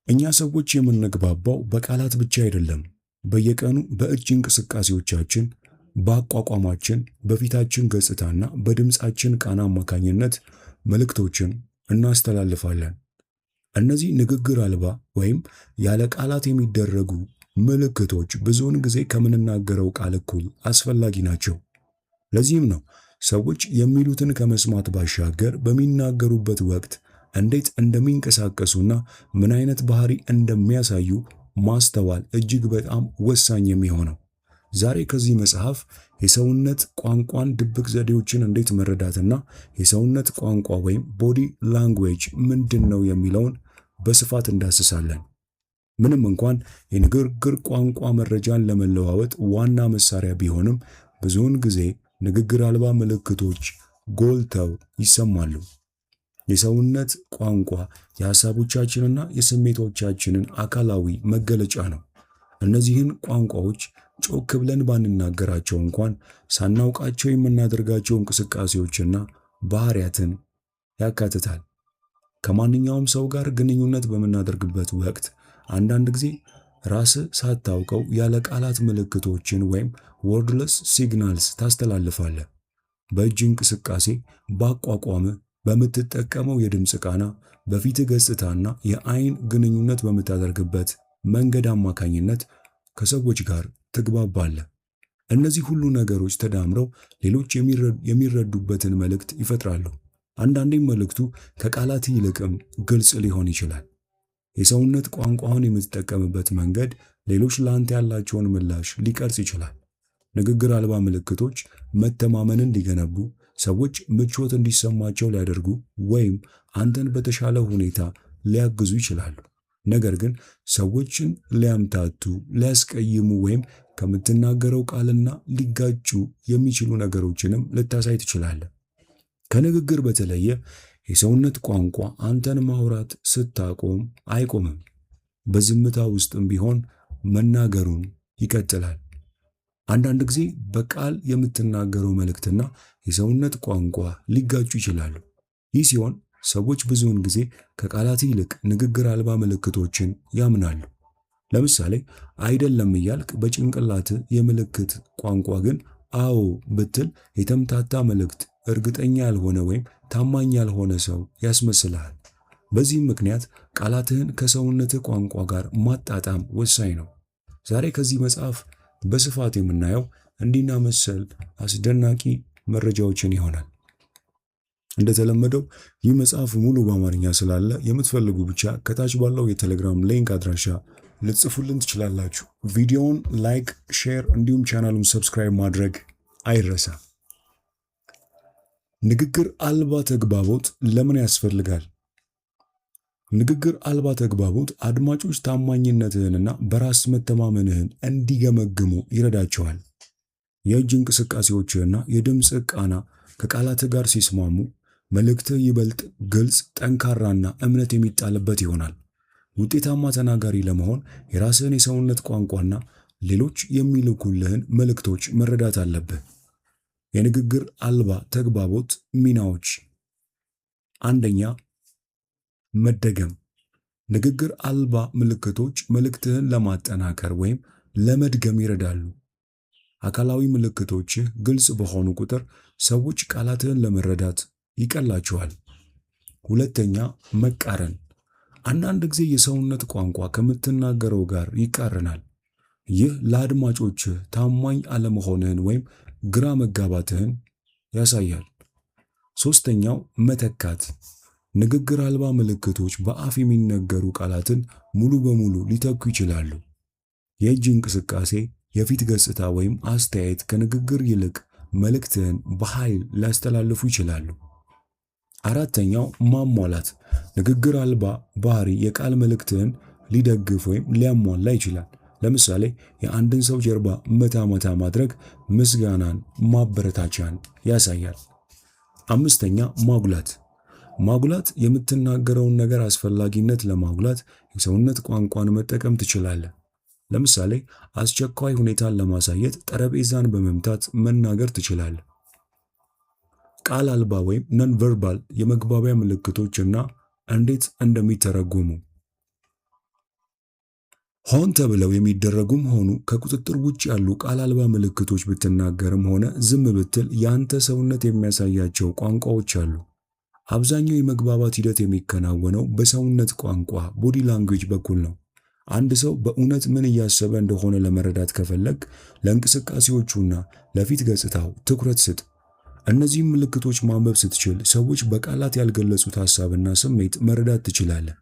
እኛ ሰዎች የምንግባባው በቃላት ብቻ አይደለም። በየቀኑ በእጅ እንቅስቃሴዎቻችን፣ በአቋቋማችን፣ በፊታችን ገጽታና በድምፃችን ቃና አማካኝነት መልእክቶችን እናስተላልፋለን። እነዚህ ንግግር አልባ ወይም ያለ ቃላት የሚደረጉ ምልክቶች ብዙውን ጊዜ ከምንናገረው ቃል እኩል አስፈላጊ ናቸው። ለዚህም ነው ሰዎች የሚሉትን ከመስማት ባሻገር በሚናገሩበት ወቅት እንዴት እንደሚንቀሳቀሱና ምን አይነት ባህሪ እንደሚያሳዩ ማስተዋል እጅግ በጣም ወሳኝ የሚሆነው። ዛሬ ከዚህ መጽሐፍ የሰውነት ቋንቋን ድብቅ ዘዴዎችን እንዴት መረዳትና የሰውነት ቋንቋ ወይም ቦዲ ላንጉዌጅ ምንድነው የሚለውን በስፋት እንዳስሳለን። ምንም እንኳን የንግግር ቋንቋ መረጃን ለመለዋወጥ ዋና መሳሪያ ቢሆንም ብዙውን ጊዜ ንግግር አልባ ምልክቶች ጎልተው ይሰማሉ። የሰውነት ቋንቋ የሐሳቦቻችንና የስሜቶቻችንን አካላዊ መገለጫ ነው። እነዚህን ቋንቋዎች ጮክ ብለን ባንናገራቸው እንኳን ሳናውቃቸው የምናደርጋቸው እንቅስቃሴዎችና ባህሪያትን ያካትታል። ከማንኛውም ሰው ጋር ግንኙነት በምናደርግበት ወቅት አንዳንድ ጊዜ ራስህ ሳታውቀው ያለ ቃላት ምልክቶችን ወይም ወርድለስ ሲግናልስ ታስተላልፋለህ። በእጅ እንቅስቃሴ፣ በአቋቋምህ፣ በምትጠቀመው የድምፅ ቃና፣ በፊት ገጽታና የአይን ግንኙነት በምታደርግበት መንገድ አማካኝነት ከሰዎች ጋር ትግባባለህ። እነዚህ ሁሉ ነገሮች ተዳምረው ሌሎች የሚረዱበትን መልእክት ይፈጥራሉ። አንዳንዴም መልእክቱ ከቃላት ይልቅም ግልጽ ሊሆን ይችላል። የሰውነት ቋንቋውን የምትጠቀምበት መንገድ ሌሎች ለአንተ ያላቸውን ምላሽ ሊቀርጽ ይችላል። ንግግር አልባ ምልክቶች መተማመንን ሊገነቡ፣ ሰዎች ምቾት እንዲሰማቸው ሊያደርጉ ወይም አንተን በተሻለ ሁኔታ ሊያግዙ ይችላሉ። ነገር ግን ሰዎችን ሊያምታቱ፣ ሊያስቀይሙ ወይም ከምትናገረው ቃልና ሊጋጩ የሚችሉ ነገሮችንም ልታሳይ ትችላለህ። ከንግግር በተለየ የሰውነት ቋንቋ አንተን ማውራት ስታቆም አይቆምም። በዝምታ ውስጥም ቢሆን መናገሩን ይቀጥላል። አንዳንድ ጊዜ በቃል የምትናገረው መልእክትና የሰውነት ቋንቋ ሊጋጩ ይችላሉ። ይህ ሲሆን ሰዎች ብዙውን ጊዜ ከቃላት ይልቅ ንግግር አልባ ምልክቶችን ያምናሉ። ለምሳሌ አይደለም እያልክ በጭንቅላት የምልክት ቋንቋ ግን አዎ ብትል የተምታታ መልእክት እርግጠኛ ያልሆነ ወይም ታማኝ ያልሆነ ሰው ያስመስልሃል። በዚህም ምክንያት ቃላትህን ከሰውነትህ ቋንቋ ጋር ማጣጣም ወሳኝ ነው። ዛሬ ከዚህ መጽሐፍ በስፋት የምናየው እንዲና መሰል አስደናቂ መረጃዎችን ይሆናል። እንደተለመደው ይህ መጽሐፍ ሙሉ በአማርኛ ስላለ የምትፈልጉ ብቻ ከታች ባለው የቴሌግራም ሊንክ አድራሻ ልጽፉልን ትችላላችሁ። ቪዲዮውን ላይክ፣ ሼር እንዲሁም ቻናሉን ሰብስክራይብ ማድረግ አይረሳ። ንግግር አልባ ተግባቦት ለምን ያስፈልጋል? ንግግር አልባ ተግባቦት አድማጮች ታማኝነትህንና በራስ መተማመንህን እንዲገመግሙ ይረዳቸዋል። የእጅ እንቅስቃሴዎችህና የድምፅ ቃና ከቃላትህ ጋር ሲስማሙ መልእክትህ ይበልጥ ግልጽ፣ ጠንካራና እምነት የሚጣልበት ይሆናል። ውጤታማ ተናጋሪ ለመሆን የራስህን የሰውነት ቋንቋና ሌሎች የሚልኩልህን መልእክቶች መረዳት አለብህ። የንግግር አልባ ተግባቦት ሚናዎች፣ አንደኛ፣ መደገም። ንግግር አልባ ምልክቶች መልእክትህን ለማጠናከር ወይም ለመድገም ይረዳሉ። አካላዊ ምልክቶችህ ግልጽ በሆኑ ቁጥር ሰዎች ቃላትህን ለመረዳት ይቀላቸዋል። ሁለተኛ፣ መቃረን። አንዳንድ ጊዜ የሰውነት ቋንቋ ከምትናገረው ጋር ይቃረናል። ይህ ለአድማጮችህ ታማኝ አለመሆንህን ወይም ግራ መጋባትህን ያሳያል። ሶስተኛው፣ መተካት። ንግግር አልባ ምልክቶች በአፍ የሚነገሩ ቃላትን ሙሉ በሙሉ ሊተኩ ይችላሉ። የእጅ እንቅስቃሴ፣ የፊት ገጽታ ወይም አስተያየት ከንግግር ይልቅ መልእክትህን በኃይል ሊያስተላልፉ ይችላሉ። አራተኛው፣ ማሟላት። ንግግር አልባ ባህሪ የቃል መልእክትህን ሊደግፍ ወይም ሊያሟላ ይችላል። ለምሳሌ የአንድን ሰው ጀርባ መታ መታ ማድረግ ምስጋናን፣ ማበረታቻን ያሳያል። አምስተኛ፣ ማጉላት። ማጉላት የምትናገረውን ነገር አስፈላጊነት ለማጉላት የሰውነት ቋንቋን መጠቀም ትችላለህ። ለምሳሌ አስቸኳይ ሁኔታን ለማሳየት ጠረጴዛን በመምታት መናገር ትችላለህ። ቃል አልባ ወይም ነን ቨርባል የመግባቢያ ምልክቶችና እንዴት እንደሚተረጎሙ፣ ሆን ተብለው የሚደረጉም ሆኑ ከቁጥጥር ውጭ ያሉ ቃል አልባ ምልክቶች ብትናገርም ሆነ ዝም ብትል ያንተ ሰውነት የሚያሳያቸው ቋንቋዎች አሉ። አብዛኛው የመግባባት ሂደት የሚከናወነው በሰውነት ቋንቋ ቦዲ ላንጉዌጅ በኩል ነው። አንድ ሰው በእውነት ምን እያሰበ እንደሆነ ለመረዳት ከፈለግ ለእንቅስቃሴዎቹና ለፊት ገጽታው ትኩረት ስጥ። እነዚህም ምልክቶች ማንበብ ስትችል ሰዎች በቃላት ያልገለጹት ሐሳብና ስሜት መረዳት ትችላለህ።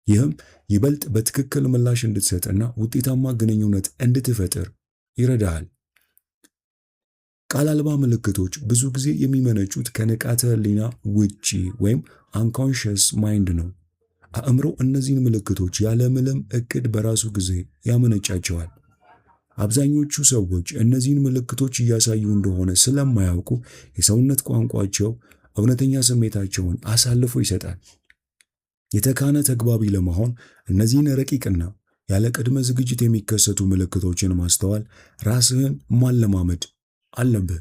ይህም ይበልጥ በትክክል ምላሽ እንድትሰጥና ውጤታማ ግንኙነት እንድትፈጥር ይረዳሃል። ቃል አልባ ምልክቶች ብዙ ጊዜ የሚመነጩት ከንቃተ ህሊና ውጪ ወይም አንኮንሽስ ማይንድ ነው። አእምሮ እነዚህን ምልክቶች ያለምንም እቅድ በራሱ ጊዜ ያመነጫቸዋል። አብዛኞቹ ሰዎች እነዚህን ምልክቶች እያሳዩ እንደሆነ ስለማያውቁ የሰውነት ቋንቋቸው እውነተኛ ስሜታቸውን አሳልፎ ይሰጣል። የተካነ ተግባቢ ለመሆን እነዚህን ረቂቅና ያለ ቅድመ ዝግጅት የሚከሰቱ ምልክቶችን ማስተዋል ራስህን ማለማመድ አለብህ።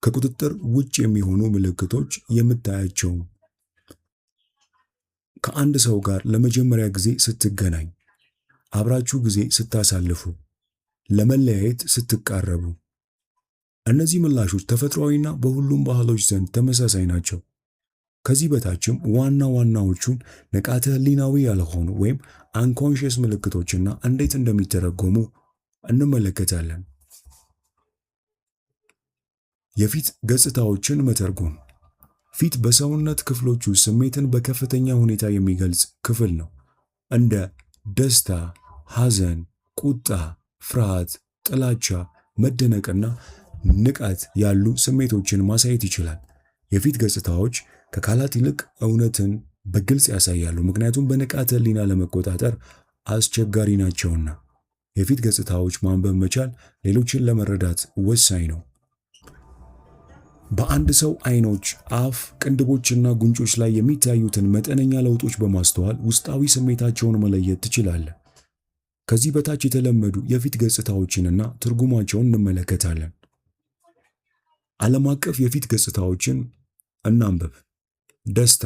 ከቁጥጥር ውጭ የሚሆኑ ምልክቶች የምታያቸው ከአንድ ሰው ጋር ለመጀመሪያ ጊዜ ስትገናኝ፣ አብራችሁ ጊዜ ስታሳልፉ፣ ለመለያየት ስትቃረቡ። እነዚህ ምላሾች ተፈጥሯዊና በሁሉም ባህሎች ዘንድ ተመሳሳይ ናቸው። ከዚህ በታችም ዋና ዋናዎቹን ንቃተ ህሊናዊ ያልሆኑ ወይም አንኮንሽስ ምልክቶችና እንዴት እንደሚተረጎሙ እንመለከታለን። የፊት ገጽታዎችን መተርጎም። ፊት በሰውነት ክፍሎች ውስጥ ስሜትን በከፍተኛ ሁኔታ የሚገልጽ ክፍል ነው። እንደ ደስታ፣ ሐዘን፣ ቁጣ፣ ፍርሃት፣ ጥላቻ፣ መደነቅና ንቃት ያሉ ስሜቶችን ማሳየት ይችላል። የፊት ገጽታዎች ከቃላት ይልቅ እውነትን በግልጽ ያሳያሉ፣ ምክንያቱም በንቃተ ህሊና ለመቆጣጠር አስቸጋሪ ናቸውና። የፊት ገጽታዎች ማንበብ መቻል ሌሎችን ለመረዳት ወሳኝ ነው። በአንድ ሰው አይኖች፣ አፍ፣ ቅንድቦችና ጉንጮች ላይ የሚታዩትን መጠነኛ ለውጦች በማስተዋል ውስጣዊ ስሜታቸውን መለየት ትችላለህ። ከዚህ በታች የተለመዱ የፊት ገጽታዎችንና ትርጉማቸውን እንመለከታለን። ዓለም አቀፍ የፊት ገጽታዎችን እናንብብ። ደስታ።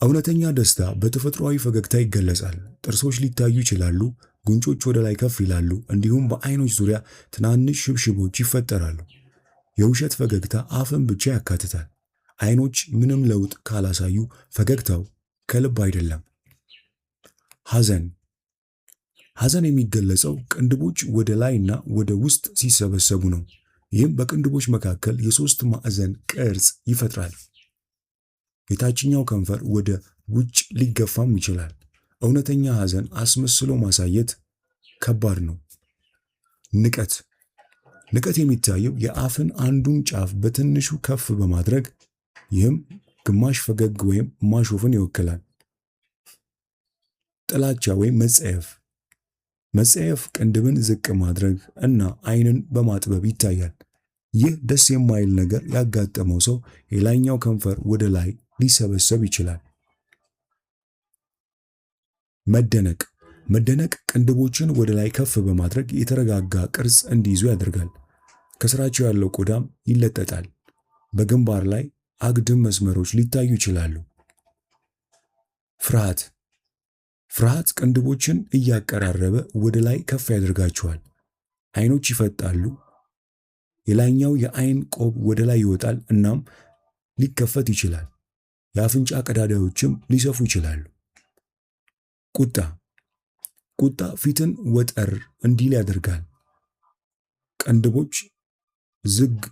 እውነተኛ ደስታ በተፈጥሯዊ ፈገግታ ይገለጻል። ጥርሶች ሊታዩ ይችላሉ፣ ጉንጮች ወደ ላይ ከፍ ይላሉ፣ እንዲሁም በአይኖች ዙሪያ ትናንሽ ሽብሽቦች ይፈጠራሉ። የውሸት ፈገግታ አፍን ብቻ ያካትታል። አይኖች ምንም ለውጥ ካላሳዩ ፈገግታው ከልብ አይደለም። ሐዘን። ሐዘን የሚገለጸው ቅንድቦች ወደ ላይና ወደ ውስጥ ሲሰበሰቡ ነው። ይህም በቅንድቦች መካከል የሶስት ማዕዘን ቅርጽ ይፈጥራል። የታችኛው ከንፈር ወደ ውጭ ሊገፋም ይችላል። እውነተኛ ሐዘን አስመስሎ ማሳየት ከባድ ነው። ንቀት። ንቀት የሚታየው የአፍን አንዱን ጫፍ በትንሹ ከፍ በማድረግ ይህም ግማሽ ፈገግ ወይም ማሾፍን ይወክላል። ጥላቻ ወይም መጸየፍ። መጸየፍ ቅንድብን ዝቅ ማድረግ እና አይንን በማጥበብ ይታያል። ይህ ደስ የማይል ነገር ያጋጠመው ሰው የላይኛው ከንፈር ወደ ላይ ሊሰበሰብ ይችላል። መደነቅ። መደነቅ ቅንድቦችን ወደ ላይ ከፍ በማድረግ የተረጋጋ ቅርጽ እንዲይዙ ያደርጋል። ከስራቸው ያለው ቆዳም ይለጠጣል። በግንባር ላይ አግድም መስመሮች ሊታዩ ይችላሉ። ፍርሃት። ፍርሃት ቅንድቦችን እያቀራረበ ወደ ላይ ከፍ ያደርጋቸዋል። አይኖች ይፈጣሉ። የላይኛው የአይን ቆብ ወደ ላይ ይወጣል እናም ሊከፈት ይችላል። የአፍንጫ ቀዳዳዎችም ሊሰፉ ይችላሉ። ቁጣ። ቁጣ ፊትን ወጠር እንዲል ያደርጋል። ቅንድቦች ዝቅ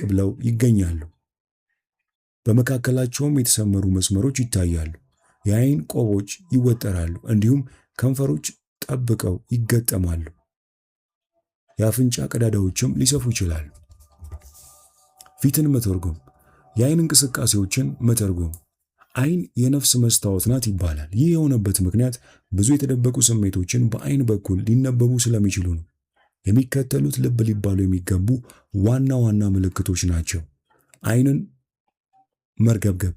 ብለው ይገኛሉ። በመካከላቸውም የተሰመሩ መስመሮች ይታያሉ። የአይን ቆቦች ይወጠራሉ፣ እንዲሁም ከንፈሮች ጠብቀው ይገጠማሉ። የአፍንጫ ቀዳዳዎችም ሊሰፉ ይችላሉ። ፊትን መተርጎም። የአይን እንቅስቃሴዎችን መተርጎም። አይን የነፍስ መስታወት ናት ይባላል። ይህ የሆነበት ምክንያት ብዙ የተደበቁ ስሜቶችን በአይን በኩል ሊነበቡ ስለሚችሉ ነው። የሚከተሉት ልብ ሊባሉ የሚገቡ ዋና ዋና ምልክቶች ናቸው። አይንን መርገብገብ።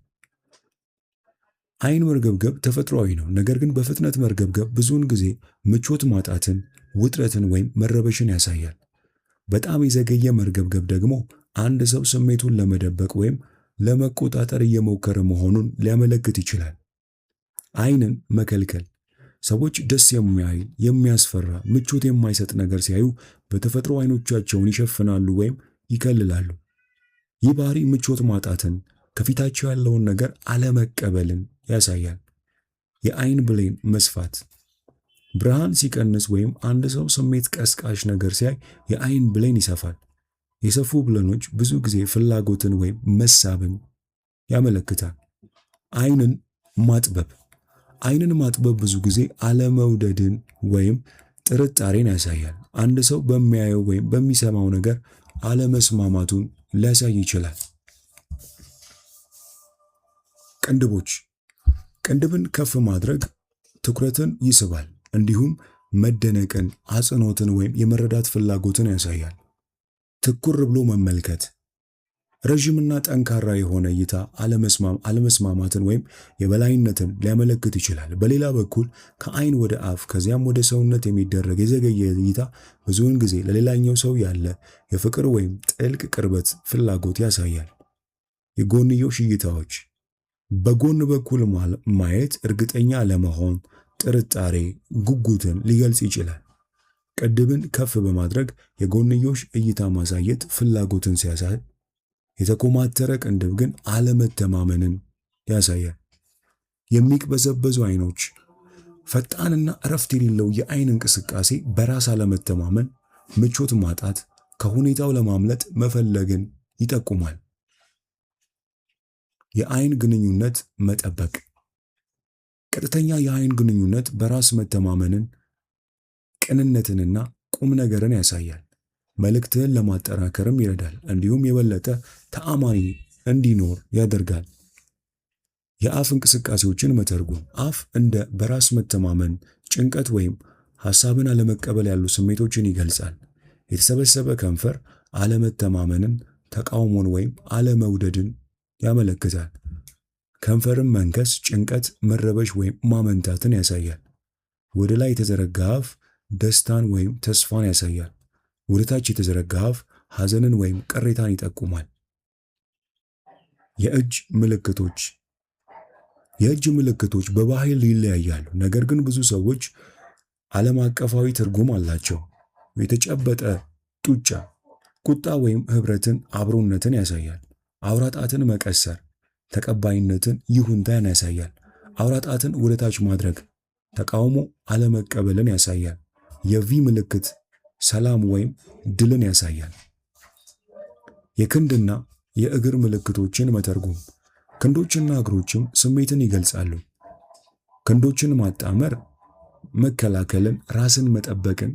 አይን መርገብገብ ተፈጥሯዊ ነው፣ ነገር ግን በፍጥነት መርገብገብ ብዙውን ጊዜ ምቾት ማጣትን፣ ውጥረትን ወይም መረበሽን ያሳያል። በጣም የዘገየ መርገብገብ ደግሞ አንድ ሰው ስሜቱን ለመደበቅ ወይም ለመቆጣጠር እየሞከረ መሆኑን ሊያመለክት ይችላል። ዓይንን መከልከል። ሰዎች ደስ የማይል የሚያስፈራ፣ ምቾት የማይሰጥ ነገር ሲያዩ በተፈጥሮ ዓይኖቻቸውን ይሸፍናሉ ወይም ይከልላሉ። ይህ ባህሪ ምቾት ማጣትን፣ ከፊታቸው ያለውን ነገር አለመቀበልን ያሳያል። የዓይን ብሌን መስፋት። ብርሃን ሲቀንስ ወይም አንድ ሰው ስሜት ቀስቃሽ ነገር ሲያይ የዓይን ብሌን ይሰፋል። የሰፉ ብሌኖች ብዙ ጊዜ ፍላጎትን ወይም መሳብን ያመለክታል። ዓይንን ማጥበብ። ዓይንን ማጥበብ ብዙ ጊዜ አለመውደድን ወይም ጥርጣሬን ያሳያል። አንድ ሰው በሚያየው ወይም በሚሰማው ነገር አለመስማማቱን ሊያሳይ ይችላል። ቅንድቦች። ቅንድብን ከፍ ማድረግ ትኩረትን ይስባል፣ እንዲሁም መደነቅን፣ አጽንዖትን ወይም የመረዳት ፍላጎትን ያሳያል። ትኩር ብሎ መመልከት። ረዥምና ጠንካራ የሆነ እይታ አለመስማማትን ወይም የበላይነትን ሊያመለክት ይችላል። በሌላ በኩል ከዓይን ወደ አፍ ከዚያም ወደ ሰውነት የሚደረግ የዘገየ እይታ ብዙውን ጊዜ ለሌላኛው ሰው ያለ የፍቅር ወይም ጥልቅ ቅርበት ፍላጎት ያሳያል። የጎንዮሽ እይታዎች። በጎን በኩል ማየት እርግጠኛ ለመሆን ጥርጣሬ፣ ጉጉትን ሊገልጽ ይችላል። ቅንድብን ከፍ በማድረግ የጎንዮሽ እይታ ማሳየት ፍላጎትን ሲያሳይ፣ የተኮማተረ ቅንድብ ግን አለመተማመንን ያሳያል። የሚቅበዘበዙ ዓይኖች። ፈጣንና እረፍት የሌለው የዓይን እንቅስቃሴ በራስ አለመተማመን፣ ምቾት ማጣት፣ ከሁኔታው ለማምለጥ መፈለግን ይጠቁማል። የዓይን ግንኙነት መጠበቅ። ቀጥተኛ የዓይን ግንኙነት በራስ መተማመንን፣ ቅንነትንና ቁም ነገርን ያሳያል። መልእክትህን ለማጠናከርም ይረዳል፣ እንዲሁም የበለጠ ተአማኒ እንዲኖር ያደርጋል። የአፍ እንቅስቃሴዎችን መተርጎም። አፍ እንደ በራስ መተማመን፣ ጭንቀት ወይም ሐሳብን አለመቀበል ያሉ ስሜቶችን ይገልጻል። የተሰበሰበ ከንፈር አለመተማመንን፣ ተቃውሞን ወይም አለመውደድን ያመለክታል። ከንፈርን መንከስ ጭንቀት፣ መረበሽ ወይም ማመንታትን ያሳያል። ወደ ላይ የተዘረጋ አፍ ደስታን ወይም ተስፋን ያሳያል። ወደ ታች የተዘረጋ አፍ ሐዘንን ወይም ቅሬታን ይጠቁማል። የእጅ ምልክቶች። የእጅ ምልክቶች በባህል ይለያያሉ፣ ነገር ግን ብዙ ሰዎች ዓለም አቀፋዊ ትርጉም አላቸው። የተጨበጠ ጡጫ ቁጣ ወይም ኅብረትን፣ አብሮነትን ያሳያል። አውራ ጣትን መቀሰር ተቀባይነትን፣ ይሁንታን ያሳያል። አውራ ጣትን ወደ ታች ማድረግ ተቃውሞ፣ አለመቀበልን ያሳያል። የቪ ምልክት ሰላም ወይም ድልን ያሳያል። የክንድና የእግር ምልክቶችን መተርጎም። ክንዶችና እግሮችም ስሜትን ይገልጻሉ። ክንዶችን ማጣመር መከላከልን፣ ራስን መጠበቅን፣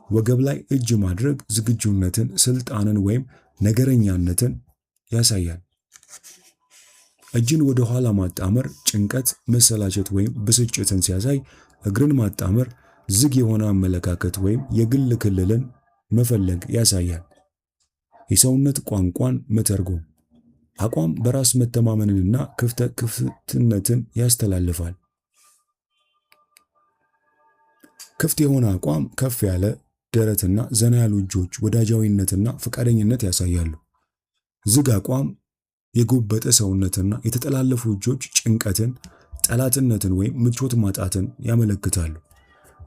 ወገብ ላይ እጅ ማድረግ ዝግጁነትን፣ ስልጣንን ወይም ነገረኛነትን ያሳያል። እጅን ወደ ኋላ ማጣመር ጭንቀት፣ መሰላቸት ወይም ብስጭትን ሲያሳይ፣ እግርን ማጣመር ዝግ የሆነ አመለካከት ወይም የግል ክልልን መፈለግ ያሳያል። የሰውነት ቋንቋን መተርጎም። አቋም በራስ መተማመንንና ክፍትነትን ያስተላልፋል። ክፍት የሆነ አቋም ከፍ ያለ ደረትና ዘና ያሉ እጆች ወዳጃዊነትና ፈቃደኝነት ያሳያሉ። ዝግ አቋም የጎበጠ ሰውነትና የተጠላለፉ እጆች ጭንቀትን፣ ጠላትነትን ወይም ምቾት ማጣትን ያመለክታሉ።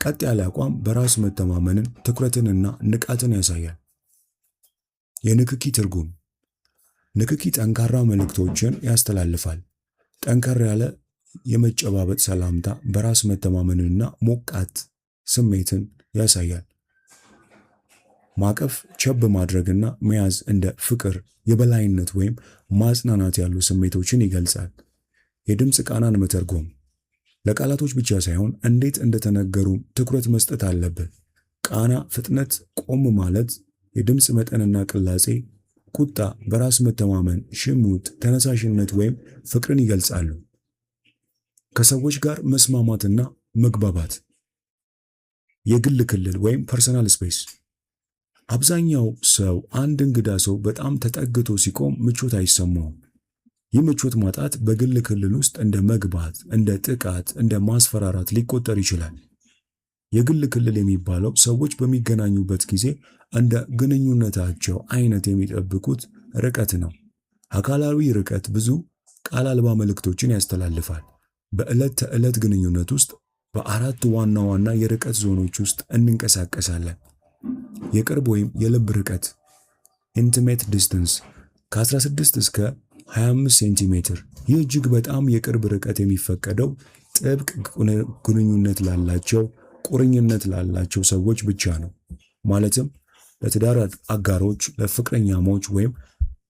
ቀጥ ያለ አቋም በራስ መተማመንን፣ ትኩረትንና ንቃትን ያሳያል። የንክኪ ትርጉም። ንክኪ ጠንካራ መልእክቶችን ያስተላልፋል። ጠንከር ያለ የመጨባበጥ ሰላምታ በራስ መተማመንንና ሞቃት ስሜትን ያሳያል። ማቀፍ፣ ቸብ ማድረግና መያዝ እንደ ፍቅር፣ የበላይነት ወይም ማጽናናት ያሉ ስሜቶችን ይገልጻል። የድምፅ ቃናን መተርጎም። ለቃላቶች ብቻ ሳይሆን እንዴት እንደተነገሩ ትኩረት መስጠት አለብን። ቃና ፍጥነት፣ ቆም ማለት፣ የድምፅ መጠንና ቅላጼ ቁጣ፣ በራስ መተማመን፣ ሽሙጥ፣ ተነሳሽነት ወይም ፍቅርን ይገልጻሉ። ከሰዎች ጋር መስማማትና መግባባት። የግል ክልል ወይም ፐርሰናል ስፔስ። አብዛኛው ሰው አንድ እንግዳ ሰው በጣም ተጠግቶ ሲቆም ምቾት አይሰማውም። ይህ ምቾት ማጣት በግል ክልል ውስጥ እንደ መግባት፣ እንደ ጥቃት፣ እንደ ማስፈራራት ሊቆጠር ይችላል። የግል ክልል የሚባለው ሰዎች በሚገናኙበት ጊዜ እንደ ግንኙነታቸው አይነት የሚጠብቁት ርቀት ነው። አካላዊ ርቀት ብዙ ቃል አልባ መልእክቶችን ያስተላልፋል። በዕለት ተዕለት ግንኙነት ውስጥ በአራት ዋና ዋና የርቀት ዞኖች ውስጥ እንንቀሳቀሳለን። የቅርብ ወይም የልብ ርቀት ኢንቲሜት ዲስታንስ ከ16 እስከ 25 ሴንቲሜትር። ይህ እጅግ በጣም የቅርብ ርቀት የሚፈቀደው ጥብቅ ግንኙነት ላላቸው ቁርኝነት ላላቸው ሰዎች ብቻ ነው። ማለትም ለትዳር አጋሮች፣ ለፍቅረኛሞች ወይም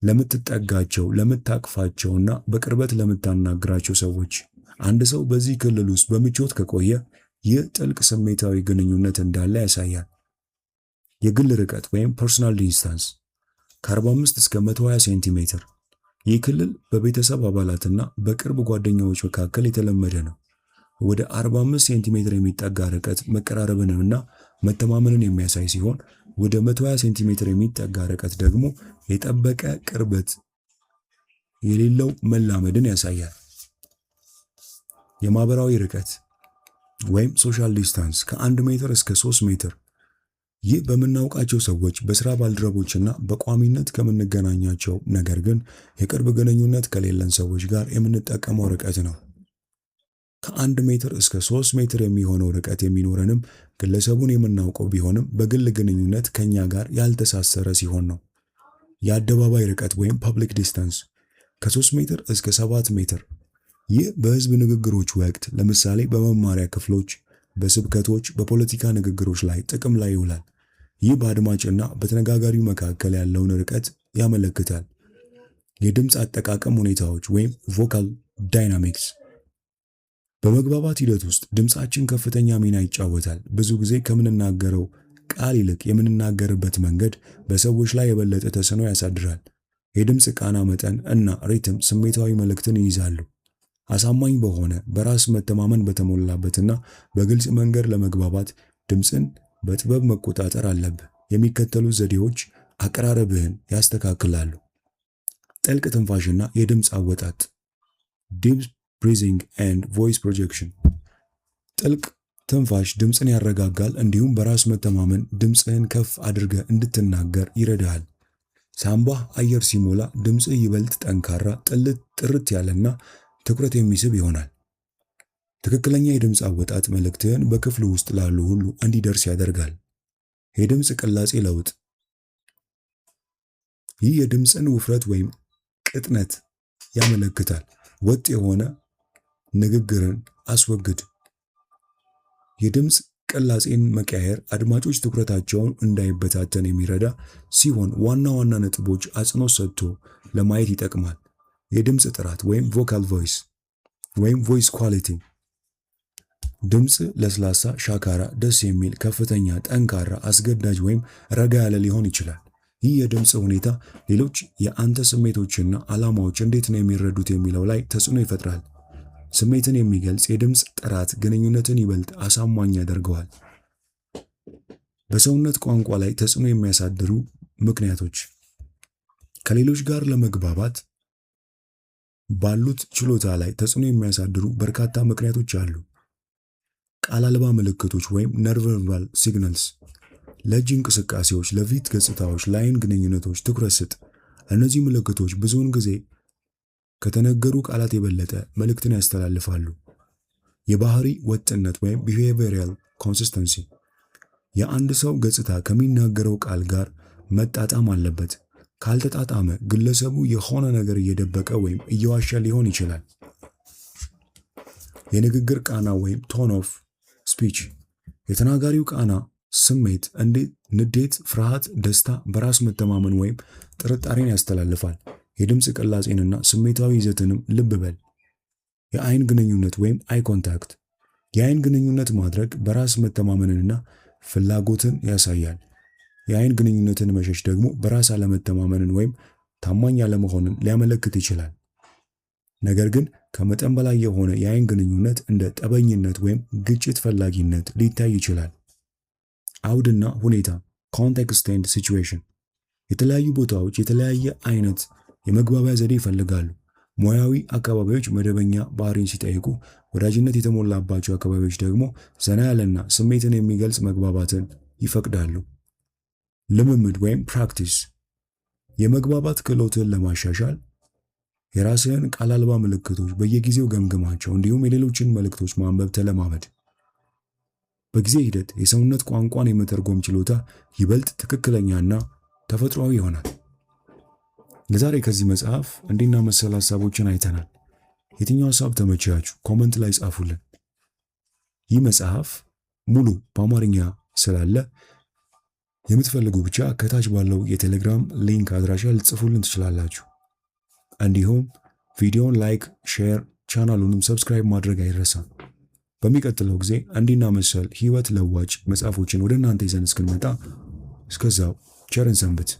ለምትጠጋቸው፣ ለምታቅፋቸውና በቅርበት ለምታናግራቸው ሰዎች። አንድ ሰው በዚህ ክልል ውስጥ በምቾት ከቆየ ይህ ጥልቅ ስሜታዊ ግንኙነት እንዳለ ያሳያል። የግል ርቀት ወይም ፐርሰናል ዲስታንስ ከ45 እስከ 120 ሴንቲሜትር። ይህ ክልል በቤተሰብ አባላትና በቅርብ ጓደኛዎች መካከል የተለመደ ነው። ወደ 45 ሴንቲሜትር የሚጠጋ ርቀት መቀራረብንና መተማመንን የሚያሳይ ሲሆን ወደ 120 ሴንቲሜትር የሚጠጋ ርቀት ደግሞ የጠበቀ ቅርበት የሌለው መላመድን ያሳያል። የማህበራዊ ርቀት ወይም ሶሻል ዲስታንስ ከ1 ሜትር እስከ 3 ሜትር። ይህ በምናውቃቸው ሰዎች፣ በስራ ባልደረቦችና በቋሚነት ከምንገናኛቸው ነገር ግን የቅርብ ግንኙነት ከሌለን ሰዎች ጋር የምንጠቀመው ርቀት ነው። ከ1 ሜትር እስከ 3 ሜትር የሚሆነው ርቀት የሚኖረንም ግለሰቡን የምናውቀው ቢሆንም በግል ግንኙነት ከኛ ጋር ያልተሳሰረ ሲሆን ነው። የአደባባይ ርቀት ወይም ፐብሊክ ዲስታንስ ከ3 ሜትር እስከ 7 ሜትር። ይህ በህዝብ ንግግሮች ወቅት ለምሳሌ በመማሪያ ክፍሎች፣ በስብከቶች፣ በፖለቲካ ንግግሮች ላይ ጥቅም ላይ ይውላል። ይህ በአድማጭና በተነጋጋሪው መካከል ያለውን ርቀት ያመለክታል። የድምፅ አጠቃቀም ሁኔታዎች ወይም ቮካል ዳይናሚክስ በመግባባት ሂደት ውስጥ ድምፃችን ከፍተኛ ሚና ይጫወታል። ብዙ ጊዜ ከምንናገረው ቃል ይልቅ የምንናገርበት መንገድ በሰዎች ላይ የበለጠ ተጽዕኖ ያሳድራል። የድምፅ ቃና መጠን እና ሪትም ስሜታዊ መልእክትን ይይዛሉ። አሳማኝ በሆነ በራስ መተማመን በተሞላበትና በግልጽ መንገድ ለመግባባት ድምፅን በጥበብ መቆጣጠር አለብህ። የሚከተሉት ዘዴዎች አቀራረብህን ያስተካክላሉ። ጥልቅ ትንፋሽና የድምፅ አወጣጥ ዲፕ ብሪዚንግ ኤንድ ቮይስ ፕሮጀክሽን። ጥልቅ ትንፋሽ ድምፅን ያረጋጋል፣ እንዲሁም በራስ መተማመን ድምፅህን ከፍ አድርገህ እንድትናገር ይረዳሃል። ሳምባህ አየር ሲሞላ ድምፅህ ይበልጥ ጠንካራ፣ ጥርት ያለና ትኩረት የሚስብ ይሆናል። ትክክለኛ የድምፅ አወጣጥ መልእክትህን በክፍሉ ውስጥ ላሉ ሁሉ እንዲደርስ ያደርጋል። የድምፅ ቅላጼ ለውጥ ይህ የድምፅን ውፍረት ወይም ቅጥነት ያመለክታል። ወጥ የሆነ ንግግርን አስወግድ። የድምፅ ቅላጼን መቀየር አድማጮች ትኩረታቸውን እንዳይበታተን የሚረዳ ሲሆን ዋና ዋና ነጥቦች አጽንዖት ሰጥቶ ለማየት ይጠቅማል። የድምፅ ጥራት ወይም ቮካል ቮይስ ወይም ቮይስ ኳሊቲ ድምፅ ለስላሳ፣ ሻካራ፣ ደስ የሚል፣ ከፍተኛ፣ ጠንካራ፣ አስገዳጅ ወይም ረጋ ያለ ሊሆን ይችላል። ይህ የድምፅ ሁኔታ ሌሎች የአንተ ስሜቶችና ዓላማዎች እንዴት ነው የሚረዱት የሚለው ላይ ተጽዕኖ ይፈጥራል። ስሜትን የሚገልጽ የድምፅ ጥራት ግንኙነትን ይበልጥ አሳማኝ ያደርገዋል። በሰውነት ቋንቋ ላይ ተጽዕኖ የሚያሳድሩ ምክንያቶች ከሌሎች ጋር ለመግባባት ባሉት ችሎታ ላይ ተጽዕኖ የሚያሳድሩ በርካታ ምክንያቶች አሉ። ቃል አልባ ምልክቶች ወይም ነርቨርባል ሲግናልስ ለእጅ እንቅስቃሴዎች፣ ለፊት ገጽታዎች፣ ለአይን ግንኙነቶች ትኩረት ስጥ። እነዚህ ምልክቶች ብዙውን ጊዜ ከተነገሩ ቃላት የበለጠ መልእክትን ያስተላልፋሉ። የባህሪ ወጥነት ወይም ቢሄቪየራል ኮንሲስተንሲ የአንድ ሰው ገጽታ ከሚናገረው ቃል ጋር መጣጣም አለበት። ካልተጣጣመ ግለሰቡ የሆነ ነገር እየደበቀ ወይም እየዋሸ ሊሆን ይችላል። የንግግር ቃና ወይም ቶን ኦፍ ስፒች የተናጋሪው ቃና ስሜት እንደ ንዴት፣ ፍርሃት፣ ደስታ፣ በራስ መተማመን ወይም ጥርጣሬን ያስተላልፋል። የድምፅ ቅላጼንና ስሜታዊ ይዘትንም ልብ በል። የአይን ግንኙነት ወይም አይ ኮንታክት የአይን ግንኙነት ማድረግ በራስ መተማመንንና ፍላጎትን ያሳያል። የአይን ግንኙነትን መሸሽ ደግሞ በራስ አለመተማመንን ወይም ታማኝ አለመሆንን ሊያመለክት ይችላል። ነገር ግን ከመጠን በላይ የሆነ የአይን ግንኙነት እንደ ጠበኝነት ወይም ግጭት ፈላጊነት ሊታይ ይችላል። አውድና ሁኔታ ኮንቴክስት ኤንድ ሲቹዌሽን የተለያዩ ቦታዎች የተለያየ አይነት የመግባቢያ ዘዴ ይፈልጋሉ። ሙያዊ አካባቢዎች መደበኛ ባህሪን ሲጠይቁ፣ ወዳጅነት የተሞላባቸው አካባቢዎች ደግሞ ዘና ያለና ስሜትን የሚገልጽ መግባባትን ይፈቅዳሉ። ልምምድ ወይም ፕራክቲስ የመግባባት ክህሎትን ለማሻሻል የራስህን ቃል አልባ ምልክቶች በየጊዜው ገምግማቸው፣ እንዲሁም የሌሎችን መልእክቶች ማንበብ ተለማመድ። በጊዜ ሂደት የሰውነት ቋንቋን የመተርጎም ችሎታ ይበልጥ ትክክለኛና ተፈጥሯዊ ይሆናል። ለዛሬ ከዚህ መጽሐፍ እንዲና መሰል ሐሳቦችን አይተናል። የትኛው ሐሳብ ተመቻችሁ? ኮመንት ላይ ጻፉልን። ይህ መጽሐፍ ሙሉ በአማርኛ ስላለ የምትፈልጉ ብቻ ከታች ባለው የቴሌግራም ሊንክ አድራሻ ልጽፉልን ትችላላችሁ። እንዲሁም ቪዲዮን ላይክ፣ ሼር፣ ቻናሉንም ሰብስክራይብ ማድረግ አይረሳም። በሚቀጥለው ጊዜ እንዲና መሰል ህይወት ለዋጭ መጽሐፎችን ወደ እናንተ ይዘን እስክንመጣ እስከዛው ቸርን ሰንብት።